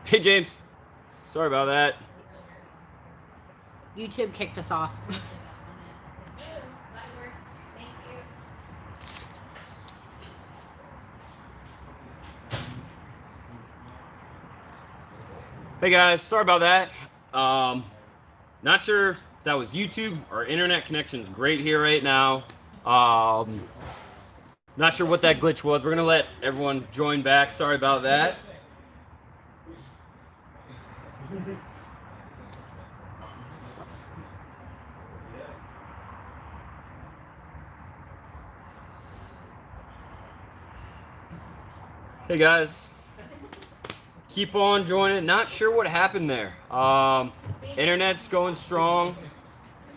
Hey, James. Sorry about that. YouTube kicked us off. Hey guys, sorry about that. Not sure if that was YouTube. Our internet connection's great here right now. Not sure what that glitch was. We're gonna let everyone join back. Sorry about that. Hey guys, keep on joining. Not sure what happened there. Internet's going strong.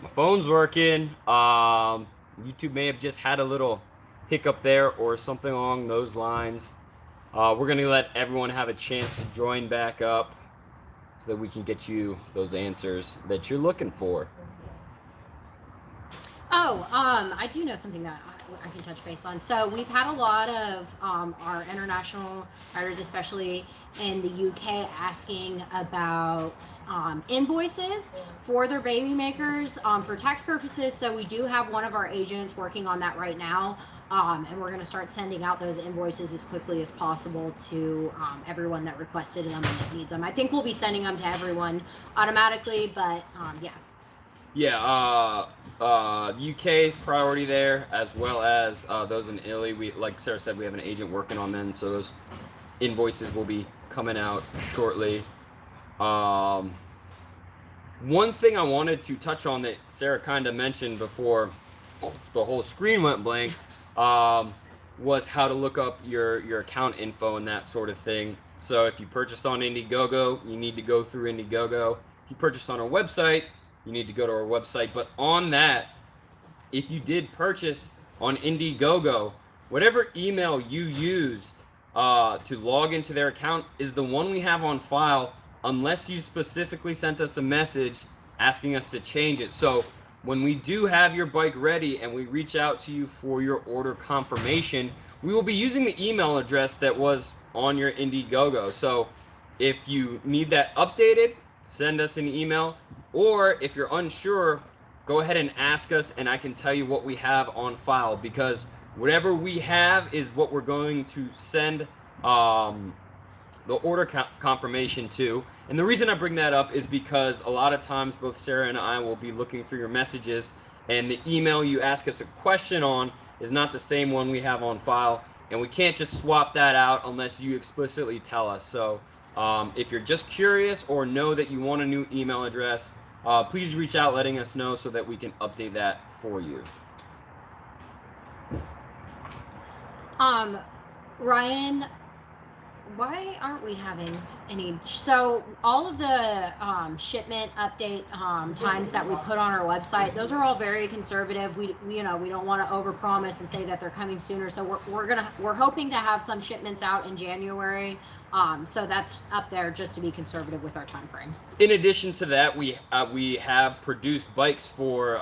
My phone's working. YouTube may have just had a little hiccup there or something along those lines. We're gonna let everyone have a chance to join back up so that we can get you those answers that you're looking for. Oh, I do know something that I can touch base on. So we've had a lot of our international buyers, especially in the UK, asking about invoices for their Babymakers for tax purposes. So we do have one of our agents working on that right now. And we're going to start sending out those invoices as quickly as possible to everyone that requested them and that needs them. I think we'll be sending them to everyone automatically, but yeah. Yeah, UK priority there, as well as those in Italy. We, like Sarah said, we have an agent working on them, so those invoices will be coming out shortly. One thing I wanted to touch on that Sarah kind of mentioned before the whole screen went blank was how to look up your account info and that sort of thing. So if you purchased on Indiegogo, you need to go through Indiegogo. If you purchased on our website, you need to go to our website. But on that, if you did purchase on Indiegogo, whatever email you used to log into their account is the one we have on file, unless you specifically sent us a message asking us to change it. So when we do have your bike ready and we reach out to you for your order confirmation, we will be using the email address that was on your Indiegogo. So if you need that updated, send us an email. Or if you're unsure, go ahead and ask us and I can tell you what we have on file, because whatever we have is what we're going to send the order confirmation to. And the reason I bring that up is because a lot of times both Sarah and I will be looking for your messages, and the email you ask us a question on is not the same one we have on file, and we can't just swap that out unless you explicitly tell us. So if you're just curious or know that you want a new email address, please reach out letting us know so that we can update that for you. Ryan, why aren't we having any? So all of the shipment update times that we put on our website, those are all very conservative. We don't want to overpromise and say that they're coming sooner. So we're hoping to have some shipments out in January. So that's up there just to be conservative with our time frames. In addition to that, we have produced bikes for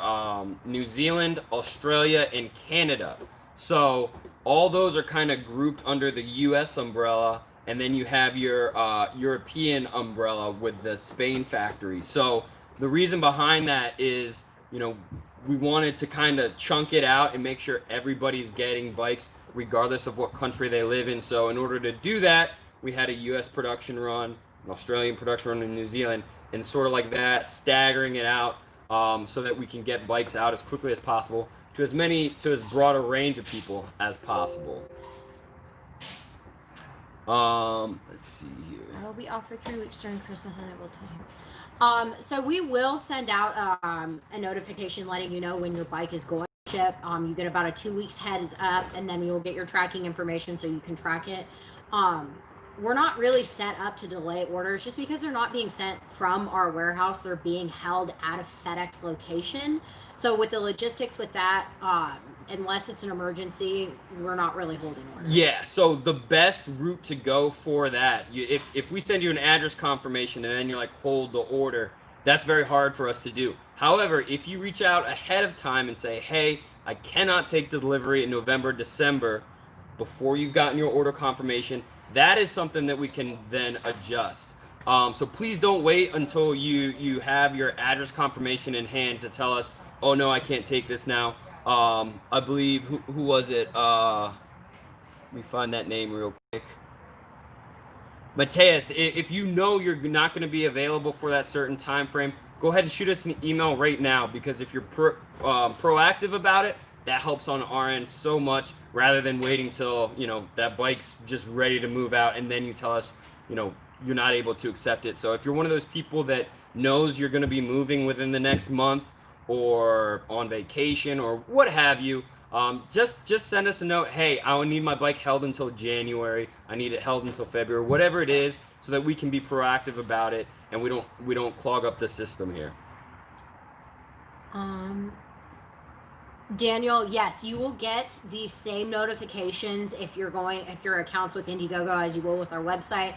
New Zealand, Australia, and Canada. So all those are kind of grouped under the U.S. umbrella, and then you have your European umbrella with the Spain factory. So the reason behind that is, we wanted to kind of chunk it out and make sure everybody's getting bikes regardless of what country they live in. So in order to do that, we had a U.S. production run, an Australian production run in New Zealand, and sort of like that, staggering it out so that we can get bikes out as quickly as possible to as broad a range of people as possible. Let's see here. I will be off for 3 weeks during Christmas, and I will tell you. So we will send out a notification letting you know when your bike is going to ship. You get about a 2 weeks heads up, and then you'll get your tracking information so you can track it. We're not really set up to delay orders just because they're not being sent from our warehouse. They're being held at a FedEx location. So with the logistics with that, unless it's an emergency, we're not really holding orders. Yeah, so the best route to go for that, if we send you an address confirmation and then you're like, hold the order, That's very hard for us to do. However, if you reach out ahead of time and say, hey, I cannot take delivery in November, December, before you've gotten your order confirmation, that is something that we can then adjust. So please don't wait until you have your address confirmation in hand to tell us, oh no, I can't take this now. I believe, who was it? Let me find that name real quick. Mateus, if you know you're not going to be available for that certain time frame, go ahead and shoot us an email right now, because if you're proactive about it, that helps on our end so much, rather than waiting till, you know, that bike's just ready to move out and then you tell us, you know, you're not able to accept it. So if you're one of those people that knows you're going to be moving within the next month, or on vacation, or what have you, just send us a note. Hey, I will need my bike held until January. I need it held until February, whatever it is, so that we can be proactive about it and we don't clog up the system here. Daniel, yes, you will get the same notifications if your account's with Indiegogo as you will with our website.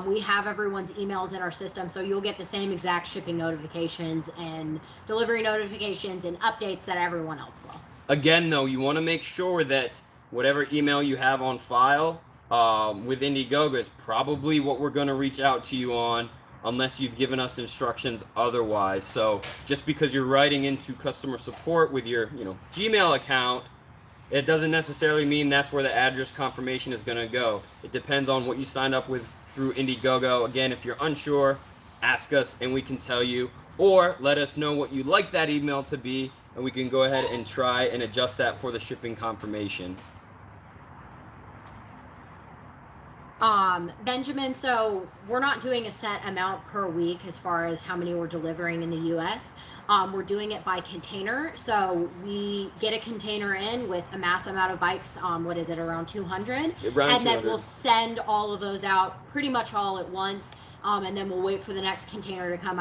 We have everyone's emails in our system, so you'll get the same exact shipping notifications and delivery notifications and updates that everyone else will. Again, though, you want to make sure that whatever email you have on file with Indiegogo is probably what we're going to reach out to you on, unless you've given us instructions otherwise. So just because you're writing into customer support with your, you know, Gmail account, it doesn't necessarily mean that's where the address confirmation is going to go. It depends on what you signed up with through Indiegogo. Again, if you're unsure, ask us and we can tell you, or let us know what you'd like that email to be, and we can go ahead and try and adjust that for the shipping confirmation. Benjamin, so we're not doing a set amount per week as far as how many we're delivering in the US. We're doing it by container. So we get a container in with a mass amount of bikes, what is it, around 200? And then we'll send all of those out pretty much all at once. And then we'll wait for the next container to come.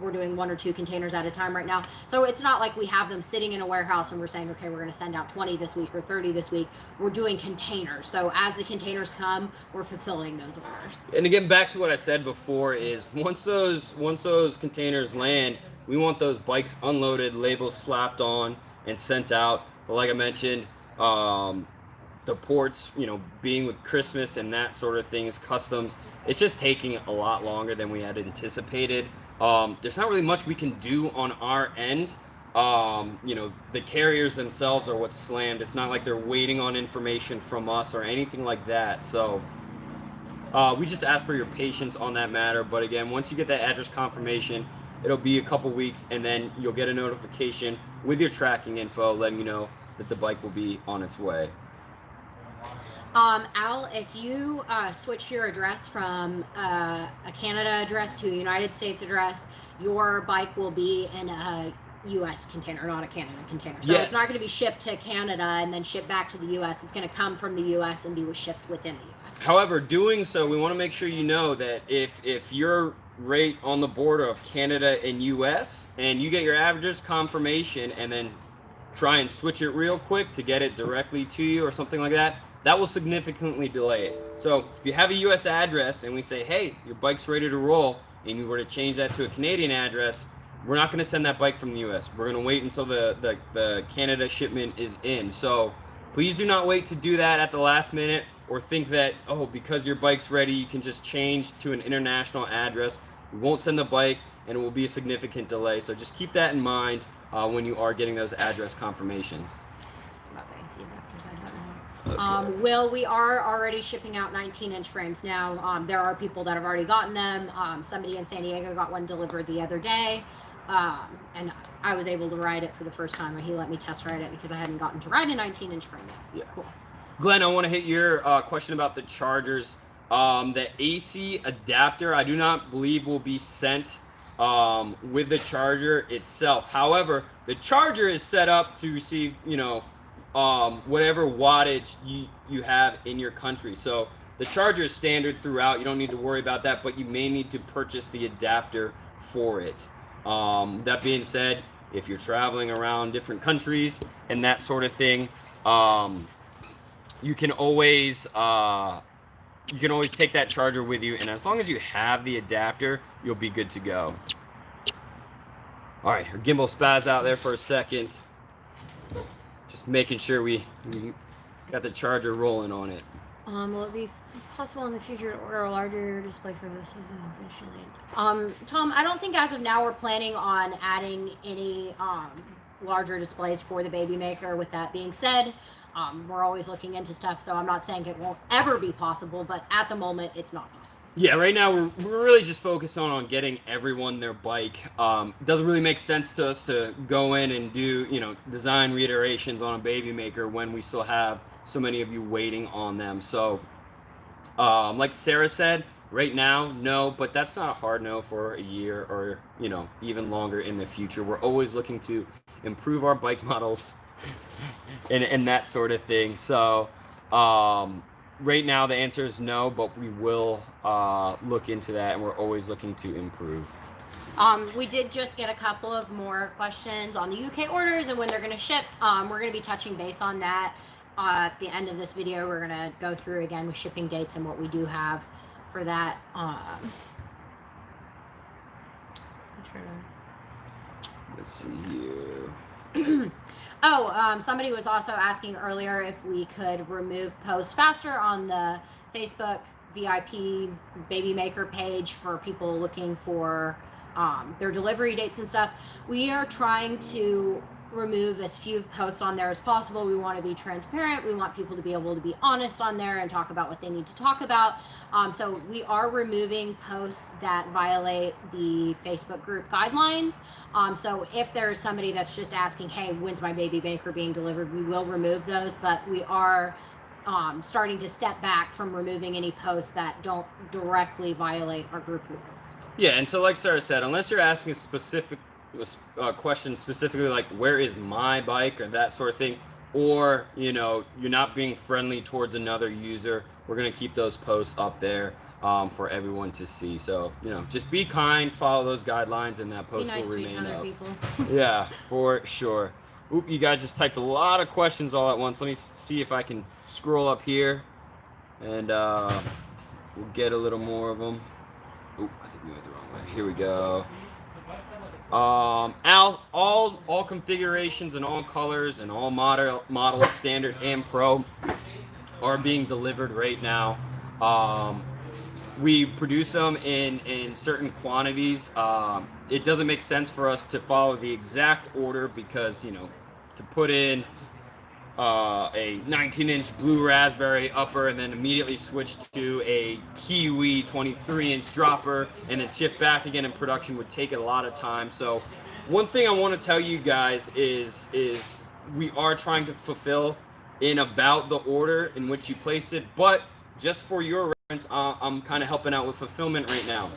We're doing 1 or 2 containers at a time right now. So it's not like we have them sitting in a warehouse and we're saying, okay, we're going to send out 20 this week or 30 this week. We're doing containers. So as the containers come, we're fulfilling those orders. And again, back to what I said before is once those containers land, we want those bikes unloaded, labels slapped on, and sent out. But like I mentioned, the ports, you know, being with Christmas and that sort of things, customs, it's just taking a lot longer than we had anticipated. There's not really much we can do on our end. You know, the carriers themselves are what's slammed. It's not like they're waiting on information from us or anything like that. So we just ask for your patience on that matter. But again, once you get that address confirmation, it'll be a couple weeks, and then you'll get a notification with your tracking info letting you know that the bike will be on its way. Al, if you switch your address from a Canada address to a United States address, your bike will be in a U.S. container, not a Canada container. So It's not going to be shipped to Canada and then shipped back to the U.S. It's going to come from the U.S. and be shipped within the U.S. However, doing so, we want to make sure you know that if you're right on the border of Canada and U.S. and you get your address confirmation and then try and switch it real quick to get it directly to you or something like that, that will significantly delay it. So if you have a U.S. address and we say, hey, your bike's ready to roll, and you were to change that to a Canadian address, we're not going to send that bike from the U.S. We're going to wait until the Canada shipment is in. So please do not wait to do that at the last minute, or think that, oh, because your bike's ready, you can just change to an international address. We won't send the bike, and it will be a significant delay. So just keep that in mind when you are getting those address confirmations. Okay. Will, we are already shipping out 19-inch frames now. There are people that have already gotten them. Somebody in San Diego got one delivered the other day, and I was able to ride it for the first time. He let me test ride it because I hadn't gotten to ride a 19-inch frame yet. Yeah. Cool. Glenn, I want to hit your question about the chargers. The AC adapter, I do not believe will be sent with the charger itself. However, the charger is set up to receive, you know, whatever wattage you have in your country. So the charger is standard throughout. You don't need to worry about that, but you may need to purchase the adapter for it. That being said, if you're traveling around different countries and that sort of thing, you can always take that charger with you, and as long as you have the adapter, you'll be good to go. All right, her gimbal spaz out there for a second. Just making sure we got the charger rolling on it. Will it be possible in the future to order a larger display for this season officially? Tom, I don't think as of now we're planning on adding any larger displays for the Babymaker. With that being said, we're always looking into stuff, so I'm not saying it won't ever be possible, but at the moment it's not possible. Yeah, right now we're really just focused on getting everyone their bike. It doesn't really make sense to us to go in and do, you know, design reiterations on a Babymaker when we still have so many of you waiting on them. So, like Sarah said, right now, no, but that's not a hard no for a year or, you know, even longer in the future. We're always looking to improve our bike models and that sort of thing. So, right now, the answer is no, but we will look into that, and we're always looking to improve. We did just get a couple of more questions on the UK orders and when they're going to ship. We're going to be touching base on that at the end of this video. We're going to go through again with shipping dates and what we do have for that. Let's see here. Somebody was also asking earlier if we could remove posts faster on the Facebook VIP Babymaker page for people looking for their delivery dates and stuff. We are trying to remove as few posts on there as possible. We want to be transparent. We want people to be able to be honest on there and talk about what they need to talk about. So we are removing posts that violate the Facebook group guidelines. So if there's somebody that's just asking, hey, when's my Babymaker being delivered, we will remove those, but we are starting to step back from removing any posts that don't directly violate our group rules. Yeah, and so like Sarah said, unless you're asking a specific question specifically like where is my bike or that sort of thing, or you know you're not being friendly towards another user, we're gonna keep those posts up there for everyone to see. So you know, just be kind, follow those guidelines, and that post will remain up. Yeah, for sure. Oop, you guys just typed a lot of questions all at once. Let me see if I can scroll up here, and we'll get a little more of them. Oop, I think we went the wrong way. Here we go. All configurations and all colors and all models, standard and pro, are being delivered right now. We produce them in certain quantities. It doesn't make sense for us to follow the exact order because, you know, to put in a 19-inch blue raspberry upper and then immediately switch to a kiwi 23-inch dropper and then shift back again in production would take a lot of time. So one thing I want to tell you guys is we are trying to fulfill in about the order in which you place it, but just for your reference, I'm kind of helping out with fulfillment right now.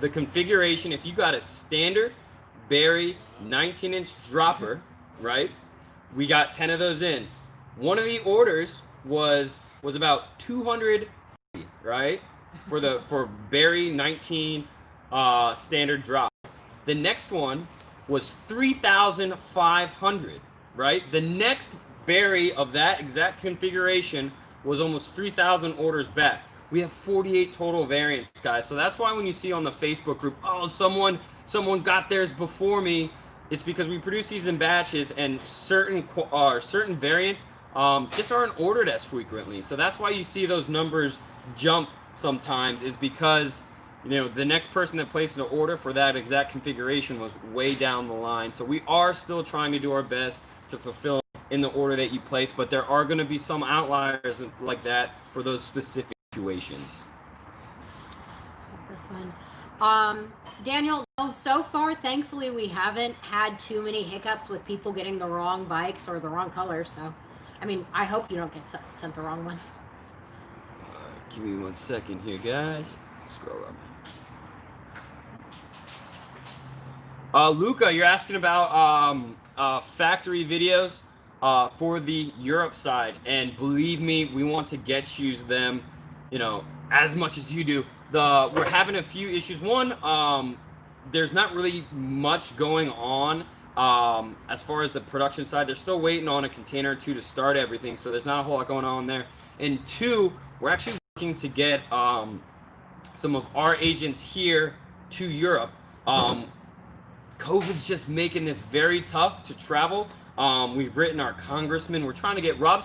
The configuration, if you got a standard Barry 19-inch dropper, right? We got 10 of those in. One of the orders was about 200, right? For Barry 19 standard drop. The next one was 3,500, right? The next Barry of that exact configuration was almost 3,000 orders back. We have 48 total variants, guys. So that's why when you see on the Facebook group, oh, someone got theirs before me, it's because we produce these in batches, and certain variants just aren't ordered as frequently. So that's why you see those numbers jump sometimes, is because, you know, the next person that placed an order for that exact configuration was way down the line. So we are still trying to do our best to fulfill in the order that you place, but there are going to be some outliers like that for those specific situations. This one. Daniel, no, so far, thankfully, we haven't had too many hiccups with people getting the wrong bikes or the wrong colors. So, I mean, I hope you don't get sent the wrong one. Give me 1 second here, guys. Scroll up. Luca, you're asking about factory videos for the Europe side, and believe me, we want to get you them, you know, as much as you do. We're having a few issues. One, there's not really much going on as far as the production side. They're still waiting on a container or two to start everything, so there's not a whole lot going on there. And two, we're actually looking to get some of our agents here to Europe. COVID's just making this very tough to travel. We've written our congressman. Rob's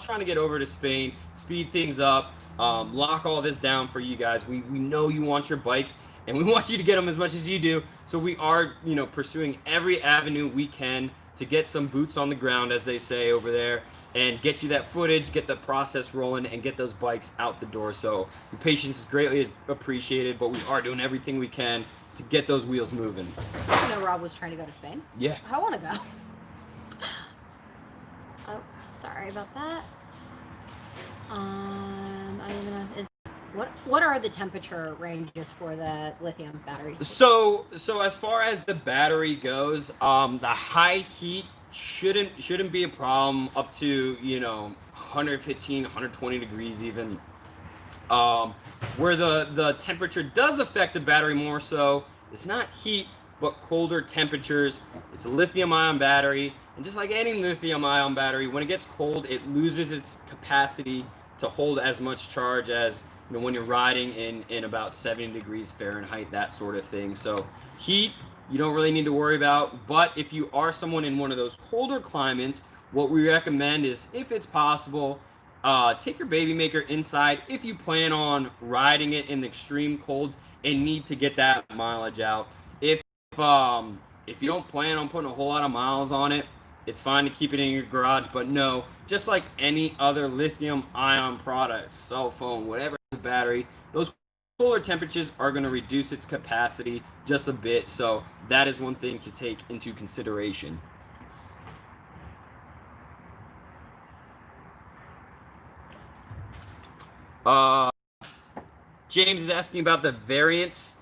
trying to get over to Spain, speed things up, lock all this down for you guys. We know you want your bikes, and we want you to get them as much as you do. So we are, pursuing every avenue we can to get some boots on the ground, as they say over there, and get you that footage, get the process rolling, and get those bikes out the door. So your patience is greatly appreciated, but we are doing everything we can to get those wheels moving. I know Rob was trying to go to Spain. Yeah. I want to go. Oh, sorry about that. I don't even know. What are the temperature ranges for the lithium batteries? So as far as the battery goes, the high heat shouldn't be a problem up to 115, 120 degrees even. Where the temperature does affect the battery more so, it's not heat but colder temperatures. It's a lithium ion battery, and just like any lithium ion battery, when it gets cold it loses its capacity to hold as much charge as when you're riding in about 70 degrees Fahrenheit, that sort of thing. So heat you don't really need to worry about, but if you are someone in one of those colder climates, what we recommend is, if it's possible, take your Babymaker inside if you plan on riding it in the extreme colds and need to get that mileage out. If you don't plan on putting a whole lot of miles on it, it's fine to keep it in your garage. But no, just like any other lithium ion product, cell phone, whatever the battery, those cooler temperatures are going to reduce its capacity just a bit. So that is one thing to take into consideration. James is asking about the variants.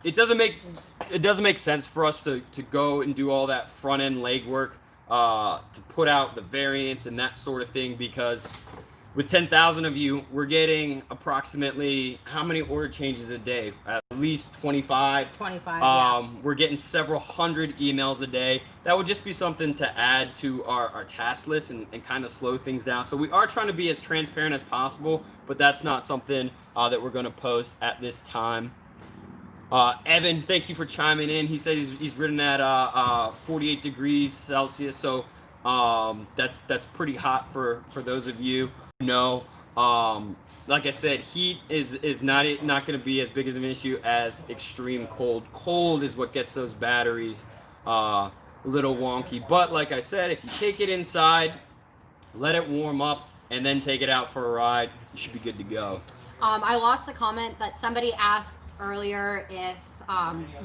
It doesn't make sense for us to go and do all that front end legwork to put out the variants and that sort of thing, because with 10,000 of you, we're getting approximately how many order changes a day? At least 25. 25. Yeah. We're getting several hundred emails a day. That would just be something to add to our task list and kind of slow things down. So we are trying to be as transparent as possible, but that's not something that we're going to post at this time. Evan, thank you for chiming in. He said he's ridden at 48 degrees Celsius, so that's pretty hot for those of you who know. Like I said, heat is not going to be as big of an issue as extreme cold. Cold is what gets those batteries a little wonky. But like I said, if you take it inside, let it warm up, and then take it out for a ride, you should be good to go. I lost the comment, but somebody asked earlier if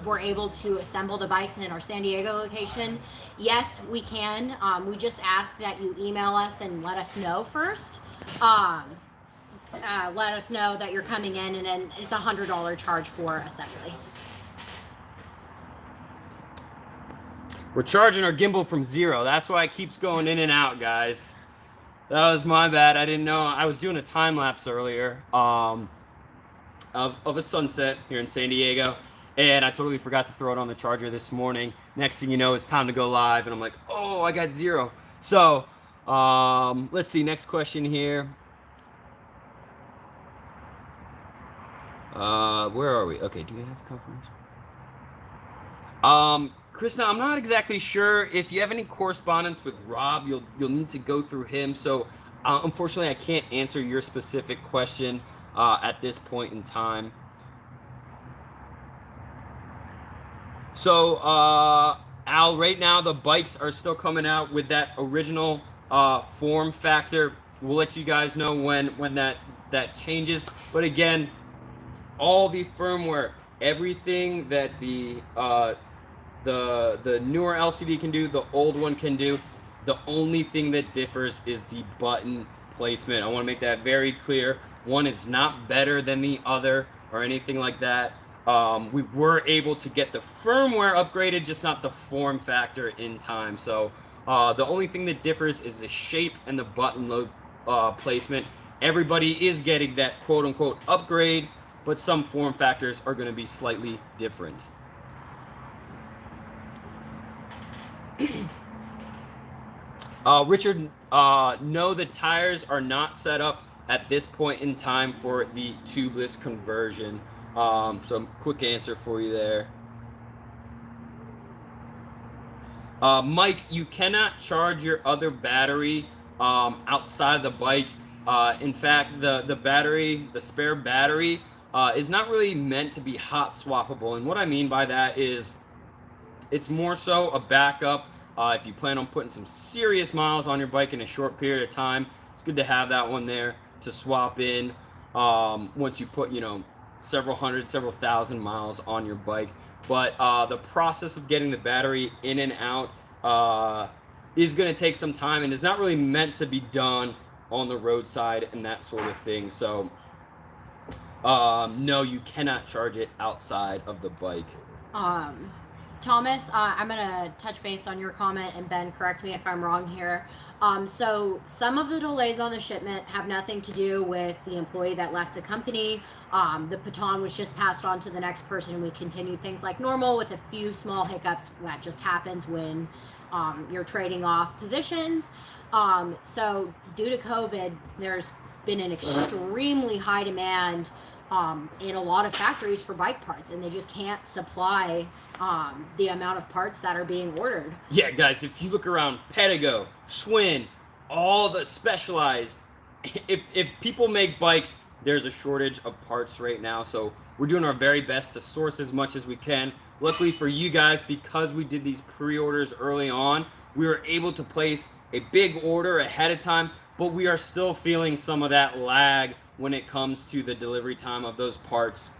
we're able to assemble the bikes in our San Diego location. Yes, we can. We just ask that you email us and let us know first. Let us know that you're coming in, and then it's $100 charge for assembly. We're charging our gimbal from 0. That's why it keeps going in and out, guys. That was my bad. I didn't know. I was doing a time lapse earlier of a sunset here in San Diego, and I totally forgot to throw it on the charger this morning. Next thing you know, it's time to go live, and I'm like, oh, I got 0. So let's see. Next question here. Where are we? Okay, do we have the confirmation? Krishna, I'm not exactly sure. If you have any correspondence with Rob, you'll need to go through him. So unfortunately, I can't answer your specific question at this point in time. So Al, right now the bikes are still coming out with that original form factor. We'll let you guys know when that changes. But again, all the firmware, everything that the newer LCD can do, the old one can do. The only thing that differs is the button placement. I want to make that very clear. One is not better than the other or anything like that. We were able to get the firmware upgraded, just not the form factor in time. So the only thing that differs is the shape and the button load placement. Everybody is getting that quote-unquote upgrade, but some form factors are going to be slightly different. Richard, no, the tires are not set up at this point in time for the tubeless conversion. So quick answer for you there. Mike, you cannot charge your other battery outside of the bike. In fact, the battery, the spare battery, is not really meant to be hot swappable. And what I mean by that is it's more so a backup. If you plan on putting some serious miles on your bike in a short period of time, it's good to have that one there to swap in once you put, several hundred, several thousand miles on your bike. But the process of getting the battery in and out is going to take some time, and is not really meant to be done on the roadside and that sort of thing. So, no, you cannot charge it outside of the bike. Thomas, I'm going to touch base on your comment, and Ben, correct me if I'm wrong here. So some of the delays on the shipment have nothing to do with the employee that left the company. The baton was just passed on to the next person, and we continued things like normal with a few small hiccups. That just happens when you're trading off positions. So due to COVID, there's been an extremely high demand in a lot of factories for bike parts, and they just can't supply the amount of parts that are being ordered. Yeah, guys, if you look around Pedigo, Schwinn, all the Specialized, if people make bikes, there's a shortage of parts right now. So we're doing our very best to source as much as we can. Luckily for you guys, because we did these pre-orders early on, we were able to place a big order ahead of time, but we are still feeling some of that lag when it comes to the delivery time of those parts.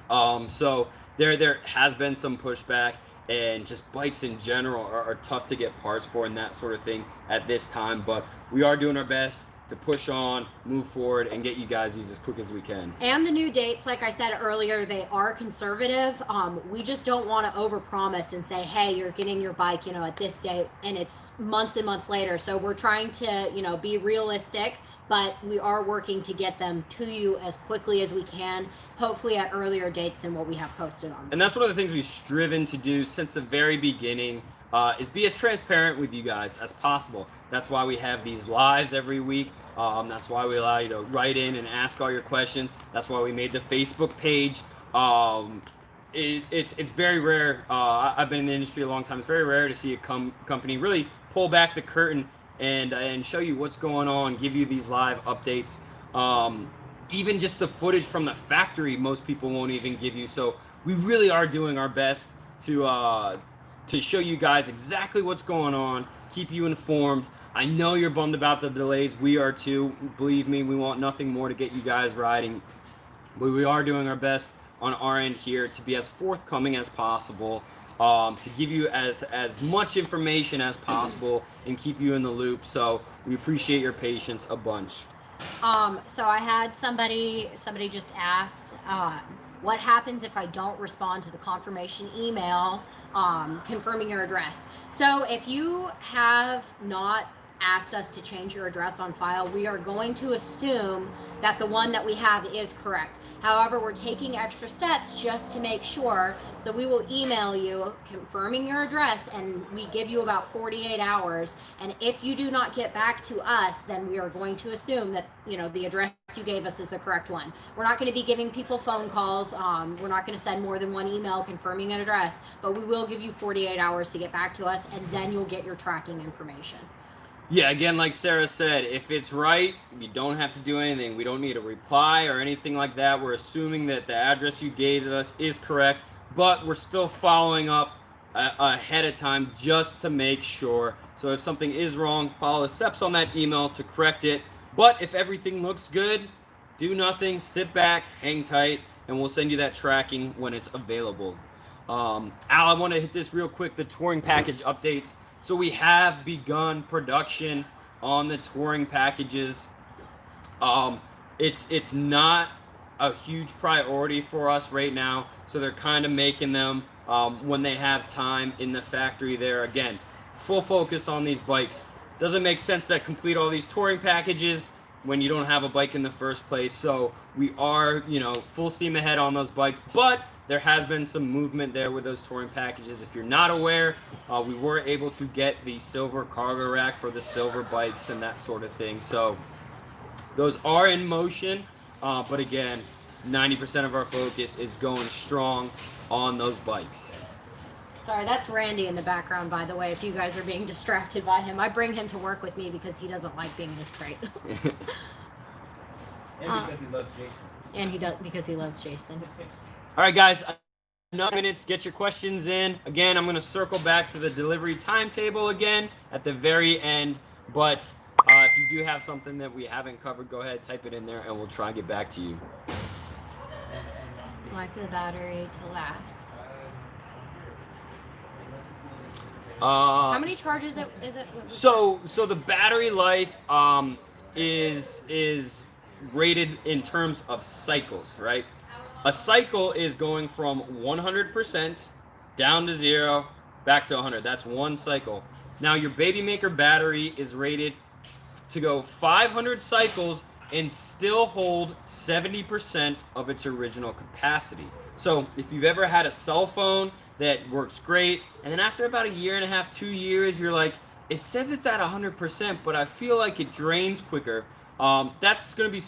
So there has been some pushback, and just bikes in general are tough to get parts for and that sort of thing at this time. But we are doing our best to push on, move forward, and get you guys these as quick as we can. And the new dates, like I said earlier, they are conservative. We just don't want to overpromise and say, hey, you're getting your bike, at this date, and it's months and months later. So we're trying to, be realistic, but we are working to get them to you as quickly as we can, hopefully at earlier dates than what we have posted on. And that's one of the things we've striven to do since the very beginning, is be as transparent with you guys as possible. That's why we have these lives every week. That's why we allow you to write in and ask all your questions. That's why we made the Facebook page. It's very rare. I've been in the industry a long time. It's very rare to see a company really pull back the curtain and show you what's going on, give you these live updates. Even just the footage from the factory, most people won't even give you. So we really are doing our best to show you guys exactly what's going on, keep you informed. I know you're bummed about the delays. We are too. Believe me, we want nothing more to get you guys riding. But we are doing our best on our end here to be as forthcoming as possible, to give you as much information as possible and keep you in the loop. So we appreciate your patience a bunch. So I had somebody just asked, what happens if I don't respond to the confirmation email confirming your address? So if you have not asked us to change your address on file, we are going to assume that the one that we have is correct. However, we're taking extra steps just to make sure. So we will email you confirming your address, and we give you about 48 hours. And if you do not get back to us, then we are going to assume that, the address you gave us is the correct one. We're not going to be giving people phone calls. We're not going to send more than one email confirming an address, but we will give you 48 hours to get back to us, and then you'll get your tracking information. Yeah, again, like Sarah said, if it's right, you don't have to do anything. We don't need a reply or anything like that. We're assuming that the address you gave us is correct, but we're still following up ahead of time just to make sure. So if something is wrong, follow the steps on that email to correct it. But if everything looks good, do nothing, sit back, hang tight, and we'll send you that tracking when it's available. Al, I want to hit this real quick, the touring package updates. So we have begun production on the touring packages. It's not a huge priority for us right now, so they're kind of making them when they have time in the factory there. Again, full focus on these bikes. Doesn't make sense to complete all these touring packages when you don't have a bike in the first place. So we are, full steam ahead on those bikes, but there has been some movement there with those touring packages. If you're not aware, we were able to get the silver cargo rack for the silver bikes and that sort of thing. So those are in motion, but again, 90% of our focus is going strong on those bikes. Sorry, that's Randy in the background, by the way, if you guys are being distracted by him. I bring him to work with me because he doesn't like being in his crate. And because he loves Jason. And he does because he loves Jason. All right, guys. Another minutes. Get your questions in. Again, I'm going to circle back to the delivery timetable again at the very end. But if you do have something that we haven't covered, go ahead, type it in there, and we'll try and get back to you. Like for the battery to last. How many charges is it? So the battery life is rated in terms of cycles, right? A cycle is going from 100% down to 0 back to 100. That's one cycle. Now your Babymaker battery is rated to go 500 cycles and still hold 70% of its original capacity. So if you've ever had a cell phone that works great, and then after about 1.5 years, 2 years, you're like, it says it's at 100%, but I feel like it drains quicker. That's going to be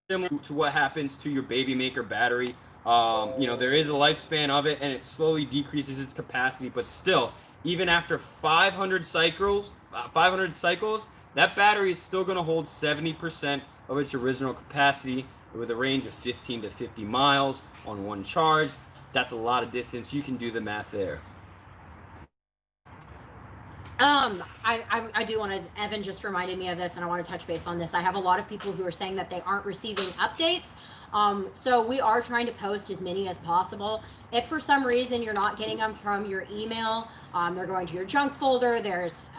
similar to what happens to your Babymaker battery. There is a lifespan of it, and it slowly decreases its capacity, but still, even after 500 cycles, that battery is still going to hold 70% of its original capacity with a range of 15 to 50 miles on one charge. That's a lot of distance. You can do the math there. I do want to, Evan just reminded me of this, and I want to touch base on this. I have a lot of people who are saying that they aren't receiving updates. So we are trying to post as many as possible. If for some reason you're not getting them from your email, they're going to your junk folder, there's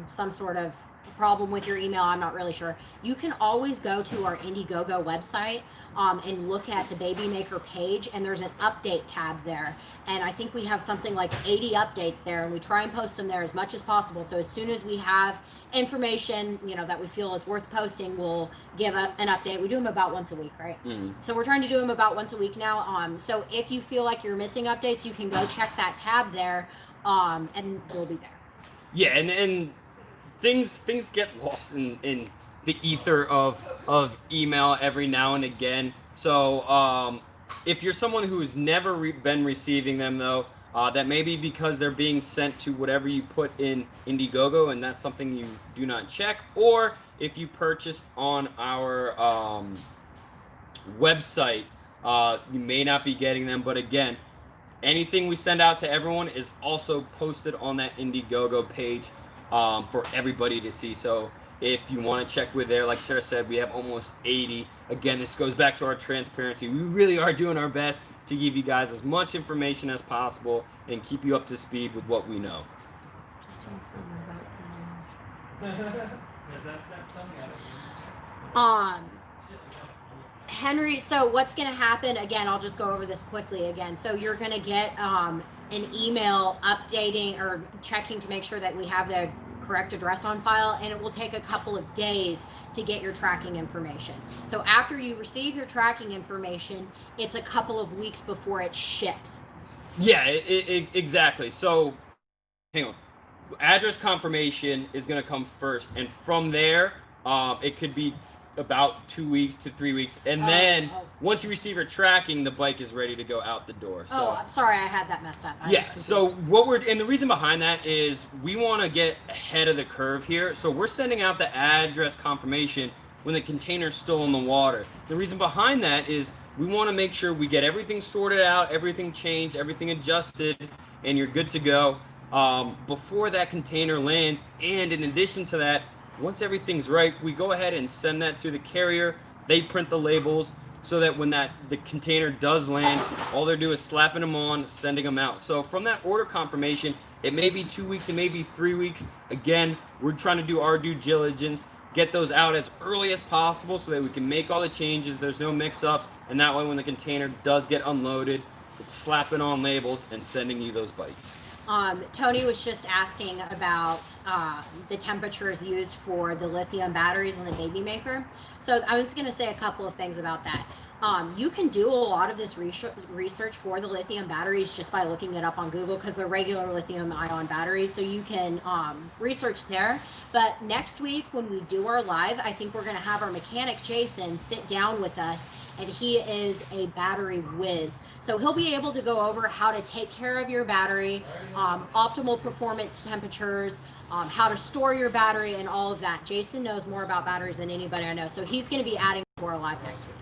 some sort of problem with your email, I'm not really sure. You can always go to our Indiegogo website and look at the Babymaker page, and there's an update tab there. And I think we have something like 80 updates there, and we try and post them there as much as possible. So as soon as we have information, that we feel is worth posting, we'll give an update. We do them about once a week, right? Mm-hmm. So we're trying to do them about once a week now. So if you feel like you're missing updates, you can go check that tab there, and they'll be there. Yeah, and things get lost in the ether of email every now and again. So if you're someone who's never been receiving them, though, that may be because they're being sent to whatever you put in Indiegogo, and that's something you do not check. Or if you purchased on our website, you may not be getting them. But again, anything we send out to everyone is also posted on that Indiegogo page for everybody to see. So if you want to check with there, like Sarah said, we have almost 80. Again, this goes back to our transparency. We really are doing our best to give you guys as much information as possible and keep you up to speed with what we know. Just inform about Henry, so what's going to happen, again, I'll just go over this quickly again. So you're going to get an email updating or checking to make sure that we have the correct address on file, and it will take a couple of days to get your tracking information. So after you receive your tracking information, it's a couple of weeks before it ships. Yeah, exactly. So, hang on. Address confirmation is going to come first, and from there, it could be about 2 weeks to 3 weeks, and then once you receive your tracking, the bike is ready to go out the door. So, I'm sorry, I had that messed up. So and the reason behind that is we want to get ahead of the curve here. So we're sending out the address confirmation when the container's still in the water. The reason behind that is we want to make sure we get everything sorted out, everything changed, everything adjusted, and you're good to go before that container lands. And in addition to that, once everything's right, we go ahead and send that to the carrier. They print the labels so that when the container does land, all they're doing is slapping them on, sending them out. So from that order confirmation, it may be 2 weeks, it may be 3 weeks. Again, we're trying to do our due diligence, get those out as early as possible so that we can make all the changes, there's no mix-ups, and that way when the container does get unloaded, it's slapping on labels and sending you those bikes. Tony was just asking about the temperatures used for the lithium batteries in the Babymaker. So I was going to say a couple of things about that. You can do a lot of this research for the lithium batteries just by looking it up on Google, because they're regular lithium ion batteries, so you can research there. But next week when we do our live, I think we're going to have our mechanic Jason sit down with us and he is a battery whiz. So he'll be able to go over how to take care of your battery, optimal performance temperatures, how to store your battery, and all of that. Jason knows more about batteries than anybody I know, so he's going to be adding to our live next week.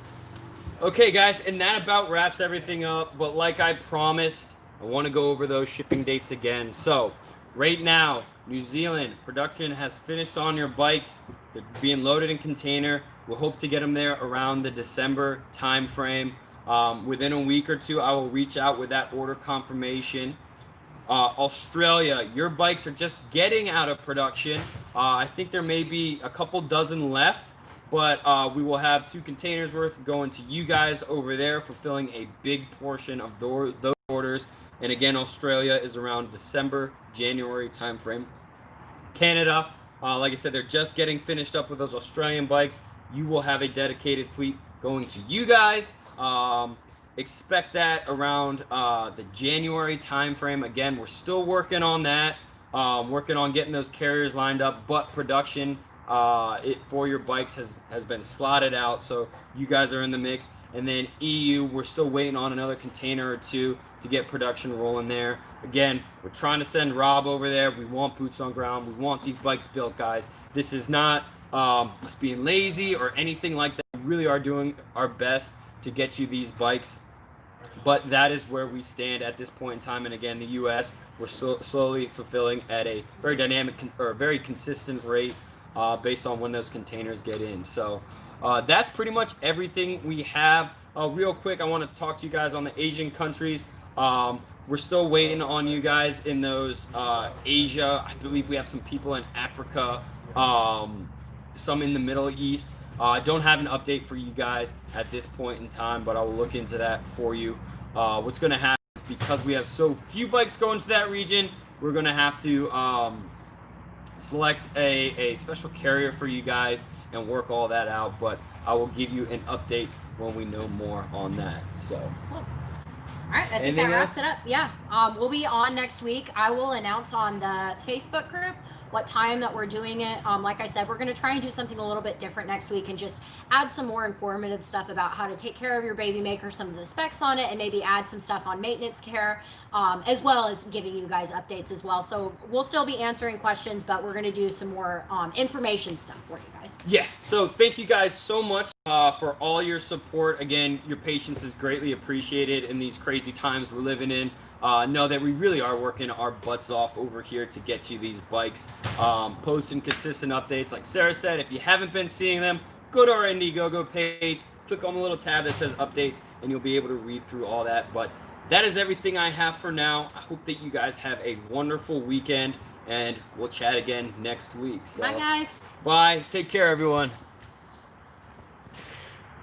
Okay, guys, and that about wraps everything up. But like I promised, I want to go over those shipping dates again. So right now, New Zealand production has finished on your bikes. They're being loaded in container. We'll hope to get them there around the December time frame. Within a week or two, I will reach out with that order confirmation. Australia, your bikes are just getting out of production. I think there may be a couple dozen left, but we will have 2 containers worth going to you guys over there, fulfilling a big portion of those orders. And again, Australia is around December, January timeframe. Canada, like I said, they're just getting finished up with those Australian bikes. You will have a dedicated fleet going to you guys. Expect that around the January timeframe. Again, we're still working on that, working on getting those carriers lined up, but production for your bikes has been slotted out, so you guys are in the mix. And then EU, we're still waiting on another container or 2 to get production rolling there. Again, we're trying to send Rob over there. We want boots on ground. We want these bikes built, guys. This is not us being lazy or anything like that. We really are doing our best to get you these bikes. But that is where we stand at this point in time. And again, the U.S., we're slowly fulfilling at a very dynamic or very consistent rate based on when those containers get in. So that's pretty much everything we have. Real quick, I want to talk to you guys on the Asian countries. We're still waiting on you guys in those Asia. I believe we have some people in Africa, some in the Middle East. I don't have an update for you guys at this point in time, but I will look into that for you. What's going to happen is because we have so few bikes going to that region, we're going to have to select a special carrier for you guys and work all that out. But I will give you an update when we know more on that. So. Cool. All right, I think that wraps it up. Yeah, we'll be on next week. I will announce on the Facebook group what time that we're doing it. Like I said, we're going to try and do something a little bit different next week and just add some more informative stuff about how to take care of your Babymaker, some of the specs on it, and maybe add some stuff on maintenance care, as well as giving you guys updates as well. So we'll still be answering questions, but we're going to do some more information stuff for you guys. Yeah, so thank you guys so much for all your support. Again, your patience is greatly appreciated in these crazy times we're living in. Know that we really are working our butts off over here to get you these bikes. Posting consistent updates. Like Sarah said, if you haven't been seeing them, go to our Indiegogo page, click on the little tab that says updates, and you'll be able to read through all that. But that is everything I have for now. I hope that you guys have a wonderful weekend, and we'll chat again next week. So, bye, guys. Bye. Take care, everyone.